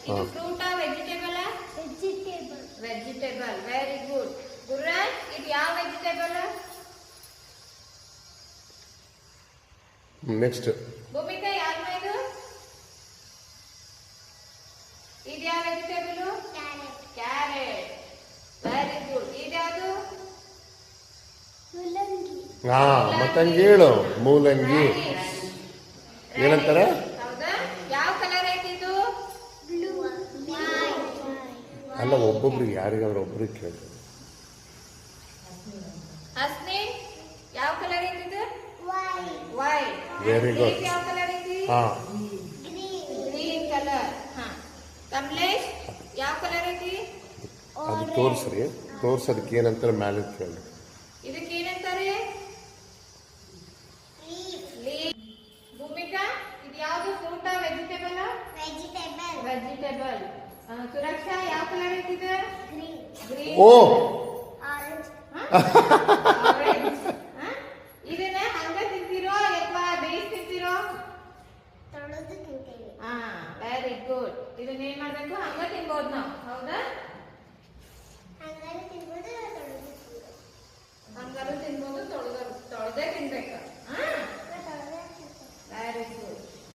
ಇದು ಫ್ರೂಟಾ vegetable? Vegetable. Vegetable. Very good. Gururaj, ಇದು ಯಾವ ವೆಜಿಟೇಬಲ್? ನೆಕ್ಸ್ಟ್. ಭೂಮಿಕಾ, ಯಾವ್ದು ಇದು? ಇದು ಯಾವ ವೆಜಿಟೇಬಲ್? ಕ್ಯಾರೆಟ್. Very good. ಇದ್ಯಾವುದು? ಮುಲ್ಲಂಗಿ. ಹಾ ಮತ್ತಂಗೆ ಹೇಳು. ಮೂಲಂಗಿ ಏನಂತಾರೆ? ಹೌದಾ? ಯಾವ ಕಲರ್ ಐತಿ ಇದು? ಬ್ಲೂ. ಅಲ್ಲ, ಒಬ್ಬೊಬ್ರಿಗೆ ಯಾರಿಗಾದ್ರೂ ಒಬ್ರಿಗೆ ಕೇಳ್ತಾರೆ. ಹಸ್ನಿ, ಯಾವ ಕಲರ್ ಐತಿ ಇದು? ವೈಟ್. ವೈಟ್. Very good. ಯಾವ ಕಲರ್ ಐತಿ? ಹಾ ಗ್ರೀನ್. Green colour. ಹಾ. ಕಮಲೇಶ್, ಯಾವ ಕಲರ್ ಐತಿ? ಅದು ತೋರಿಸ್ರಿ. ತೋರ್ಸೋದಕ್ಕೆ ಏನಂತಾರೆ ಮೇಲೆ ಕೇಳಿ. ಇದಕ್ಕೆ ಏನಂತಾರೆ? ಲೀಫ್. ಭೂಮಿಕಾ, ಇದು ಯಾವುದು? ಫ್ರೂಟಾ ವೆಜಿಟೇಬಲ್? ವೆಜಿಟೇಬಲ್. ವೆಜಿಟೇಬಲ್. ಸುರಕ್ಷಾ, ಯಾವ ಕಲರ್ ಐತಿ ಇದು? ಗ್ರೀನ್. ಗ್ರೀನ್. ಓ ಆರೆಂಜ್. ಇದನ್ನ ಹಂಗ ತಿಂತೀರೋ ಅಥವಾ ಬೇಯಿಸಿ ತಿಂತೀರೋ? ತೊಳೆದು ತಿಂತೇವೆ. ಹಾ, ವೆರಿ ಗುಡ್. ಇದನ್ನ ಏನ್ ಮಾಡ್ಬೇಕು? ಹಂಗ ತಿನ್ಬೋದು ನಾವು. ಹೌದಾ?